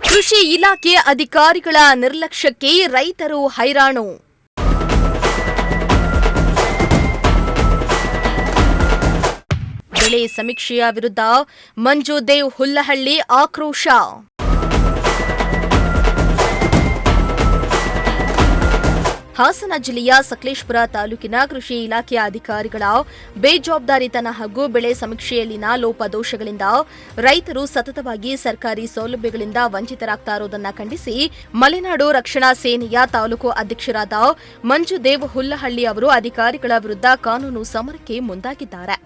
ಕೃಷಿ ಇಲಾಖೆ ಅಧಿಕಾರಿಗಳ ನಿರ್ಲಕ್ಷ್ಯಕ್ಕೆ ರೈತರು ಹೈರಾಣು. ಬೆಳೆ ಸಮೀಕ್ಷೆಯ ವಿರುದ್ಧ ಮಂಜು ದೇವ್ ಹುಲ್ಲಹಳ್ಳಿ ಆಕ್ರೋಶ. ಹಾಸನ ಜಿಲ್ಲೆಯ ಸಕಲೇಶಪುರ ತಾಲೂಕಿನ ಕೃಷಿ ಇಲಾಖೆಯ ಅಧಿಕಾರಿಗಳ ಬೇಜವಾಬ್ದಾರಿತನ ಹಾಗೂ ಬೆಳೆ ಸಮೀಕ್ಷೆಯಲ್ಲಿನ ಲೋಪದೋಷಗಳಿಂದ ರೈತರು ಸತತವಾಗಿ ಸರ್ಕಾರಿ ಸೌಲಭ್ಯಗಳಿಂದ ವಂಚಿತರಾಗ್ತಾ ಇರುವುದನ್ನು ಖಂಡಿಸಿ ಮಲೆನಾಡು ರಕ್ಷಣಾ ಸೇನೆಯ ತಾಲೂಕು ಅಧ್ಯಕ್ಷರಾದ ಮಂಜು ದೇವ್ ಹುಲ್ಲಹಳ್ಳಿ ಅವರು ಅಧಿಕಾರಿಗಳ ವಿರುದ್ಧ ಕಾನೂನು ಸಮರಕ್ಕೆ ಮುಂದಾಗಿದ್ದಾರೆ.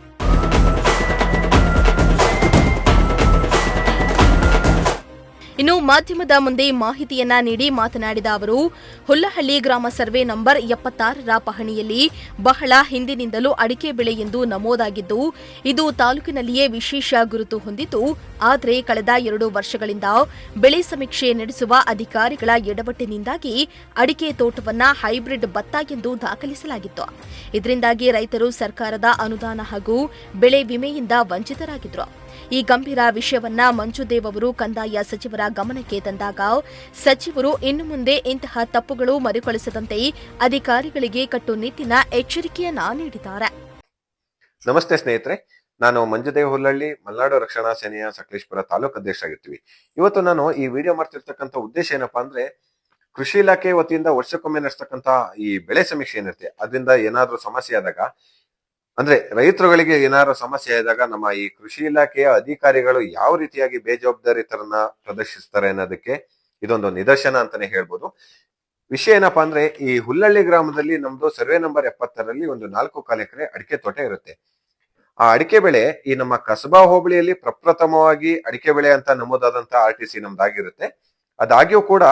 ಇನ್ನು ಮಾಧ್ಯಮದ ಮುಂದೆ ಮಾಹಿತಿಯನ್ನ ನೀಡಿ ಮಾತನಾಡಿದ ಅವರು, ಹುಲ್ಲಹಳ್ಳಿ ಗ್ರಾಮ ಸರ್ವೆ ನಂಬರ್ 76ರ ಪಹಣಿಯಲ್ಲಿ ಬಹಳ ಹಿಂದಿನಿಂದಲೂ ಅಡಿಕೆ ಬೆಳೆ ಎಂದು ನಮೂದಾಗಿದ್ದು, ಇದು ತಾಲೂಕಿನಲ್ಲಿಯೇ ವಿಶೇಷ ಗುರುತು ಹೊಂದಿದ್ದು, ಆದರೆ ಕಳೆದ 2 ವರ್ಷಗಳಿಂದ ಬೆಳೆ ಸಮೀಕ್ಷೆ ನಡೆಸುವ ಅಧಿಕಾರಿಗಳ ಎಡವಟ್ಟಿನಿಂದಾಗಿ ಅಡಿಕೆ ತೋಟವನ್ನ ಹೈಬ್ರಿಡ್ ಭತ್ತ ಎಂದು ದಾಖಲಿಸಲಾಗಿತ್ತು. ಇದರಿಂದಾಗಿ ರೈತರು ಸರ್ಕಾರದ ಅನುದಾನ ಹಾಗೂ ಬೆಳೆ ವಿಮೆಯಿಂದ ವಂಚಿತರಾಗಿದ್ದರು. ಈ ಗಂಭೀರ ವಿಷಯವನ್ನ ಮಂಜುದೇವ್ ಅವರು ಕಂದಾಯ ಸಚಿವರ ಗಮನಕ್ಕೆ ತಂದಾಗ ಸಚಿವರು ಇನ್ನು ಮುಂದೆ ಇಂತಹ ತಪ್ಪುಗಳು ಮರುಕಳಿಸದಂತೆ ಅಧಿಕಾರಿಗಳಿಗೆ ಕಟ್ಟುನಿಟ್ಟಿನ ಎಚ್ಚರಿಕೆಯನ್ನ ನೀಡಿದ್ದಾರೆ. ನಮಸ್ತೆ ಸ್ನೇಹಿತರೆ, ನಾನು ಮಂಜುದೇವ್ ಹುಲ್ಲಹಳ್ಳಿ, ಮಲೆನಾಡು ರಕ್ಷಣಾ ಸೇನೆಯ ಸಕಲೇಶಪುರ ತಾಲೂಕು ಅಧ್ಯಕ್ಷರಾಗಿರ್ತೀವಿ. ಇವತ್ತು ನಾನು ಈ ವಿಡಿಯೋ ಮಾಡ್ತಿರ್ತಕ್ಕಂಥ ಉದ್ದೇಶ ಏನಪ್ಪಾ ಅಂದ್ರೆ, ಕೃಷಿ ಇಲಾಖೆ ವತಿಯಿಂದ ವರ್ಷಕ್ಕೊಮ್ಮೆ ನಡೆಸ್ತಕ್ಕಂಥ ಈ ಬೆಳೆ ಸಮೀಕ್ಷೆ ಏನಿರುತ್ತೆ, ಅದರಿಂದ ಏನಾದ್ರೂ ಸಮಸ್ಯೆ ಆದಾಗ, ಅಂದ್ರೆ ರೈತರುಗಳಿಗೆ ಏನಾದ್ರು ಸಮಸ್ಯೆ ಆದಾಗ ನಮ್ಮ ಈ ಕೃಷಿ ಇಲಾಖೆಯ ಅಧಿಕಾರಿಗಳು ಯಾವ ರೀತಿಯಾಗಿ ಬೇಜವಾಬ್ದಾರಿತರನ್ನ ಪ್ರದರ್ಶಿಸ್ತಾರೆ ಅನ್ನೋದಕ್ಕೆ ಇದೊಂದು ನಿದರ್ಶನ ಅಂತಾನೆ ಹೇಳ್ಬೋದು. ವಿಷಯ ಏನಪ್ಪಾ ಅಂದ್ರೆ, ಈ ಹುಲ್ಲಹಳ್ಳಿ ಗ್ರಾಮದಲ್ಲಿ ನಮ್ದು ಸರ್ವೆ ನಂಬರ್ 70ರಲ್ಲಿ ಒಂದು 4 ಎಕರೆ ಅಡಿಕೆ ತೋಟ ಇರುತ್ತೆ. ಆ ಅಡಿಕೆ ಬೆಳೆ ಈ ನಮ್ಮ ಕಸಬಾ ಹೋಬಳಿಯಲ್ಲಿ ಪ್ರಪ್ರಥಮವಾಗಿ ಅಡಿಕೆ ಬೆಳೆ ಅಂತ ನಮೂದಾದಂತ RTC ನಮ್ದಾಗಿರುತ್ತೆ. ಅದಾಗ್ಯೂ ಕೂಡ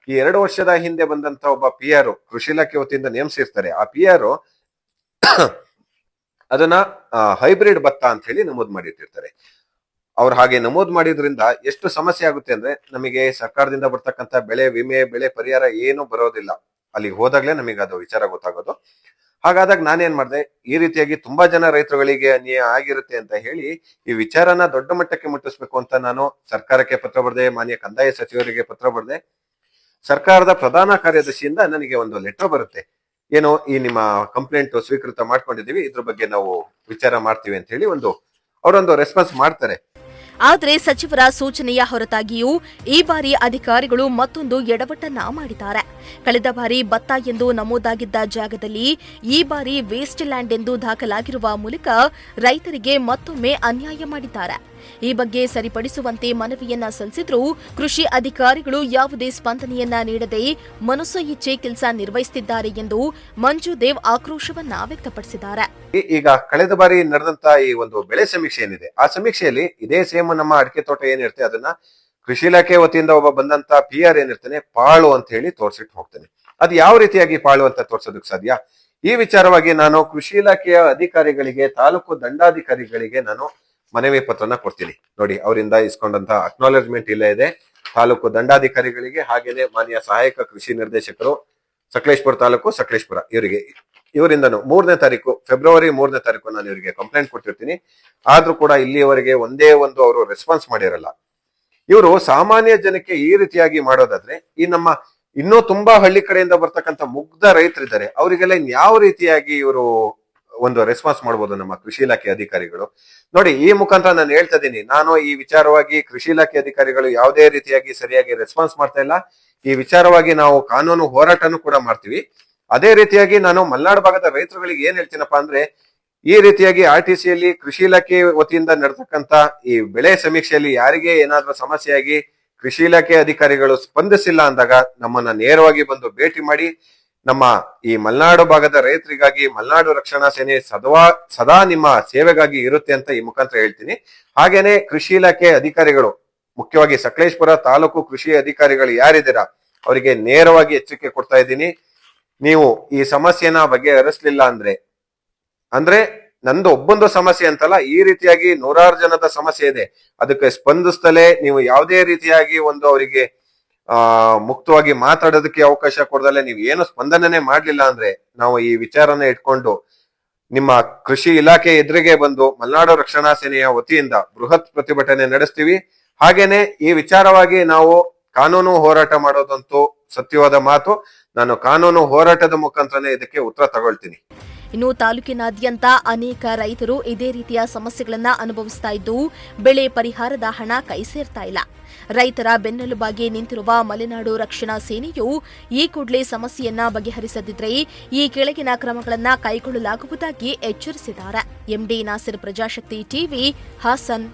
ಈ 2 ವರ್ಷದ ಹಿಂದೆ ಬಂದಂತ ಒಬ್ಬ PR ಕೃಷಿ ಇಲಾಖೆ ವತಿಯಿಂದ ನೇಮಿಸಿರ್ತಾರೆ. ಆ PR ಅದನ್ನ ಹೈಬ್ರಿಡ್ ಭತ್ತ ಅಂತ ಹೇಳಿ ನಮೂದು ಮಾಡಿಟ್ಟಿರ್ತಾರೆ. ಅವ್ರು ಹಾಗೆ ನಮೂದು ಮಾಡಿದ್ರಿಂದ ಎಷ್ಟು ಸಮಸ್ಯೆ ಆಗುತ್ತೆ ಅಂದ್ರೆ, ನಮಗೆ ಸರ್ಕಾರದಿಂದ ಬರ್ತಕ್ಕಂಥ ಬೆಳೆ ವಿಮೆ, ಬೆಳೆ ಪರಿಹಾರ ಏನು ಬರೋದಿಲ್ಲ. ಅಲ್ಲಿಗೆ ಹೋದಾಗ್ಲೇ ನಮಗೆ ಅದು ವಿಚಾರ ಗೊತ್ತಾಗೋದು. ಹಾಗಾದಾಗ ನಾನೇನ್ ಮಾಡಿದೆ, ಈ ರೀತಿಯಾಗಿ ತುಂಬಾ ಜನ ರೈತರುಗಳಿಗೆ ಅನ್ಯಾಯ ಆಗಿರುತ್ತೆ ಅಂತ ಹೇಳಿ ಈ ವಿಚಾರನ ದೊಡ್ಡ ಮಟ್ಟಕ್ಕೆ ಮುಟ್ಟಿಸ್ಬೇಕು ಅಂತ ನಾನು ಸರ್ಕಾರಕ್ಕೆ ಪತ್ರ ಬರೆದೆ, ಮಾನ್ಯ ಕಂದಾಯ ಸಚಿವರಿಗೆ ಪತ್ರ ಬರೆದೆ. ಸರ್ಕಾರದ ಪ್ರಧಾನ ಕಾರ್ಯದರ್ಶಿಯಿಂದ ನನಗೆ ಒಂದು ಲೆಟರ್ ಬರುತ್ತೆ, ಏನೋ ಈ ನಿಮ್ಮ ಕಂಪ್ಲೇಂಟ್ ಸ್ವೀಕೃತ ಮಾಡ್ಕೊಂಡಿದೀವಿ, ಇದ್ರ ಬಗ್ಗೆ ನಾವು ವಿಚಾರ ಮಾಡ್ತೀವಿ ಅಂತ ಹೇಳಿ ಅವರೊಂದು ರೆಸ್ಪಾನ್ಸ್ ಮಾಡ್ತಾರೆ. ಆದರೆ ಸಚಿವರ ಸೂಚನೆಯ ಹೊರತಾಗಿಯೂ ಈ ಬಾರಿ ಅಧಿಕಾರಿಗಳು ಮತ್ತೊಂದು ಎಡವಟ್ಟನ್ನ ಮಾಡಿದ್ದಾರೆ. ಕಳೆದ ಬಾರಿ ಭತ್ತ ಎಂದು ನಮೂದಾಗಿದ್ದ ಜಾಗದಲ್ಲಿ ಈ ಬಾರಿ ವೇಸ್ಟ್ ಲ್ಯಾಂಡ್ ಎಂದು ದಾಖಲಾಗಿರುವ ಮೂಲಕ ರೈತರಿಗೆ ಮತ್ತೊಮ್ಮೆ ಅನ್ಯಾಯ ಮಾಡಿದ್ದಾರೆ. ಈ ಬಗ್ಗೆ ಸರಿಪಡಿಸುವಂತೆ ಮನವಿಯನ್ನ ಸಲ್ಲಿಸಿದ್ರೂ ಕೃಷಿ ಅಧಿಕಾರಿಗಳು ಯಾವುದೇ ಸ್ಪಂದನೆಯನ್ನ ನೀಡದೆ ಮನಸೋ ಇಚ್ಛೆ ಕೆಲಸ ನಿರ್ವಹಿಸುತ್ತಿದ್ದಾರೆ ಎಂದು ಮಂಜುದೇವ್ ಆಕ್ರೋಶವನ್ನ ವ್ಯಕ್ತಪಡಿಸಿದ್ದಾರೆ. ಈಗ ಕಳೆದ ಬಾರಿ ನಡೆದಂತ ಈ ಒಂದು ಬೆಳೆ ಸಮೀಕ್ಷೆ ಏನಿದೆ, ಆ ಸಮೀಕ್ಷೆಯಲ್ಲಿ ಇದೇ ಸೇಮ್ ನಮ್ಮ ಅಡಿಕೆ ತೋಟ ಏನಿರುತ್ತೆ ಅದನ್ನ ಕೃಷಿ ಇಲಾಖೆ ವತಿಯಿಂದ ಒಬ್ಬ ಬಂದಂತ PR ಏನಿರ್ತಾನೆ ಪಾಳು ಅಂತ ಹೇಳಿ ತೋರ್ಸಿಟ್ಟು ಹೋಗ್ತಾನೆ. ಅದು ಯಾವ ರೀತಿಯಾಗಿ ಪಾಳು ಅಂತ ತೋರ್ಸೋದಕ್ಕೆ ಸಾಧ್ಯ? ಈ ವಿಚಾರವಾಗಿ ನಾನು ಕೃಷಿ ಇಲಾಖೆಯ ಅಧಿಕಾರಿಗಳಿಗೆ, ತಾಲೂಕು ದಂಡಾಧಿಕಾರಿಗಳಿಗೆ ನಾನು ಮನವಿ ಪತ್ರನ ಕೊಡ್ತೀನಿ. ನೋಡಿ, ಅವರಿಂದ ಇಸ್ಕೊಂಡಂತ ಅಕ್ನಾಲೆಜ್ಮೆಂಟ್ ಇಲ್ಲೇ ಇದೆ. ತಾಲೂಕು ದಂಡಾಧಿಕಾರಿಗಳಿಗೆ, ಹಾಗೇನೆ ಮಾನ್ಯ ಸಹಾಯಕ ಕೃಷಿ ನಿರ್ದೇಶಕರು ಸಕಲೇಶಪುರ ತಾಲೂಕು, ಸಕಲೇಶಪುರ, ಇವರಿಂದನು 3ನೇ ತಾರೀಕು ಫೆಬ್ರವರಿ 3ನೇ ತಾರೀಕು ನಾನು ಇವರಿಗೆ ಕಂಪ್ಲೇಂಟ್ ಕೊಟ್ಟಿರ್ತೀನಿ. ಆದ್ರೂ ಕೂಡ ಇಲ್ಲಿಯವರೆಗೆ ಒಂದೇ ಒಂದು ಅವರು ರೆಸ್ಪಾನ್ಸ್ ಮಾಡಿರಲ್ಲ. ಇವರು ಸಾಮಾನ್ಯ ಜನಕ್ಕೆ ಈ ರೀತಿಯಾಗಿ ಮಾಡೋದಾದ್ರೆ, ಈ ನಮ್ಮ ಇನ್ನೂ ತುಂಬಾ ಹಳ್ಳಿ ಕಡೆಯಿಂದ ಬರ್ತಕ್ಕಂಥ ಮುಗ್ಧ ರೈತರಿದ್ದಾರೆ, ಅವರಿಗೆಲ್ಲ ಯಾವ ರೀತಿಯಾಗಿ ಇವರು ಒಂದು ರೆಸ್ಪಾನ್ಸ್ ಮಾಡ್ಬೋದು ನಮ್ಮ ಕೃಷಿ ಇಲಾಖೆ ಅಧಿಕಾರಿಗಳು? ನೋಡಿ, ಈ ಮುಖಾಂತರ ನಾನು ಹೇಳ್ತಾ ಇದ್ದೀನಿ, ನಾನು ಈ ವಿಚಾರವಾಗಿ ಕೃಷಿ ಇಲಾಖೆ ಅಧಿಕಾರಿಗಳು ಯಾವುದೇ ರೀತಿಯಾಗಿ ಸರಿಯಾಗಿ ರೆಸ್ಪಾನ್ಸ್ ಮಾಡ್ತಾ ಇಲ್ಲ. ಈ ವಿಚಾರವಾಗಿ ನಾವು ಕಾನೂನು ಹೋರಾಟನೂ ಕೂಡ ಮಾಡ್ತೀವಿ. ಅದೇ ರೀತಿಯಾಗಿ ನಾನು ಮಲೆನಾಡು ಭಾಗದ ರೈತರುಗಳಿಗೆ ಏನ್ ಹೇಳ್ತೀನಪ್ಪಾ ಅಂದ್ರೆ, ಈ ರೀತಿಯಾಗಿ RTCಯಲ್ಲಿ ಕೃಷಿ ಇಲಾಖೆ ವತಿಯಿಂದ ನಡೆತಕ್ಕಂತ ಈ ಬೆಳೆ ಸಮೀಕ್ಷೆಯಲ್ಲಿ ಯಾರಿಗೆ ಏನಾದ್ರೂ ಸಮಸ್ಯೆಯಾಗಿ ಕೃಷಿ ಇಲಾಖೆ ಅಧಿಕಾರಿಗಳು ಸ್ಪಂದಿಸಿಲ್ಲ ಅಂದಾಗ ನಮ್ಮನ್ನ ನೇರವಾಗಿ ಬಂದು ಭೇಟಿ ಮಾಡಿ, ನಮ್ಮ ಈ ಮಲೆನಾಡು ಭಾಗದ ರೈತರಿಗಾಗಿ ಮಲೆನಾಡು ರಕ್ಷಣಾ ಸೇನೆ ಸದಾ ನಿಮ್ಮ ಸೇವೆಗಾಗಿ ಇರುತ್ತೆ ಅಂತ ಈ ಮುಖಾಂತರ ಹೇಳ್ತೀನಿ. ಹಾಗೇನೆ ಕೃಷಿ ಇಲಾಖೆ ಅಧಿಕಾರಿಗಳು, ಮುಖ್ಯವಾಗಿ ಸಕಲೇಶಪುರ ತಾಲೂಕು ಕೃಷಿ ಅಧಿಕಾರಿಗಳು ಯಾರಿದ್ದೀರಾ ಅವರಿಗೆ ನೇರವಾಗಿ ಎಚ್ಚರಿಕೆ ಕೊಡ್ತಾ ಇದ್ದೀನಿ. ನೀವು ಈ ಸಮಸ್ಯೆನ ಬಗೆಹರಿಸಲಿಲ್ಲ ಅಂದ್ರೆ ನಂದು ಒಬ್ಬೊಂದು ಸಮಸ್ಯೆ ಅಂತಲ್ಲ, ಈ ರೀತಿಯಾಗಿ 100 ಜನದ ಸಮಸ್ಯೆ ಇದೆ. ಅದಕ್ಕೆ ಸ್ಪಂದಿಸ್ತಲೇ ನೀವು ಯಾವುದೇ ರೀತಿಯಾಗಿ ಅವರಿಗೆ ಮುಕ್ತವಾಗಿ ಮಾತಾಡೋದಕ್ಕೆ ಅವಕಾಶ ಕೊಡದಲ್ಲೇ ನೀವು ಏನು ಸ್ಪಂದನೆ ಮಾಡ್ಲಿಲ್ಲ ಅಂದ್ರೆ, ನಾವು ಈ ವಿಚಾರನ ಇಟ್ಕೊಂಡು ನಿಮ್ಮ ಕೃಷಿ ಇಲಾಖೆ ಎದುರಿಗೆ ಬಂದು ಮಲೆನಾಡು ರಕ್ಷಣಾ ಸೇನೆಯ ವತಿಯಿಂದ ಬೃಹತ್ ಪ್ರತಿಭಟನೆ ನಡೆಸ್ತೀವಿ. ಹಾಗೇನೆ ಈ ವಿಚಾರವಾಗಿ ನಾವು ಕಾನೂನು ಹೋರಾಟ ಮಾಡೋದಂತೂ ಸತ್ಯವಾದ ಮಾತು. ನಾನು ಕಾನೂನು ಹೋರಾಟದ ಮುಖಾಂತರನೇ ಇದಕ್ಕೆ ಉತ್ತರ ತಗೊಳ್ತೀನಿ. ಇನ್ನು ತಾಲೂಕಿನಾದ್ಯಂತ ಅನೇಕ ರೈತರು ಇದೇ ರೀತಿಯ ಸಮಸ್ಯೆಗಳನ್ನ ಅನುಭವಿಸ್ತಾ ಇದ್ದು ಬೆಳೆ ಪರಿಹಾರದ ಹಣ ಕೈ ಸೇರ್ತಾ ಇಲ್ಲ. ರೈತರ ಬೆನ್ನೆಲುಬಾಗಿ ನಿಂತಿರುವ ಮಲೆನಾಡು ರಕ್ಷಣಾ ಸೇನೆಯು ಈ ಕೂಡಲೇ ಸಮಸ್ಯೆಯನ್ನ ಬಗೆಹರಿಸದಿದ್ರೆ ಈ ಕೆಳಗಿನ ಕ್ರಮಗಳನ್ನ ಕೈಗೊಳ್ಳಲಾಗುವುದಾಗಿ ಎಚ್ಚರಿಸಿದ್ದಾರೆ. MD Nasir, Prajashakti TV, Haasan.